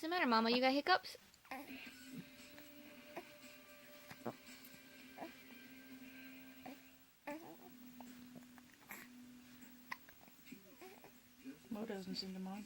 the matter, Mama? You got hiccups? Mo doesn't seem to mind.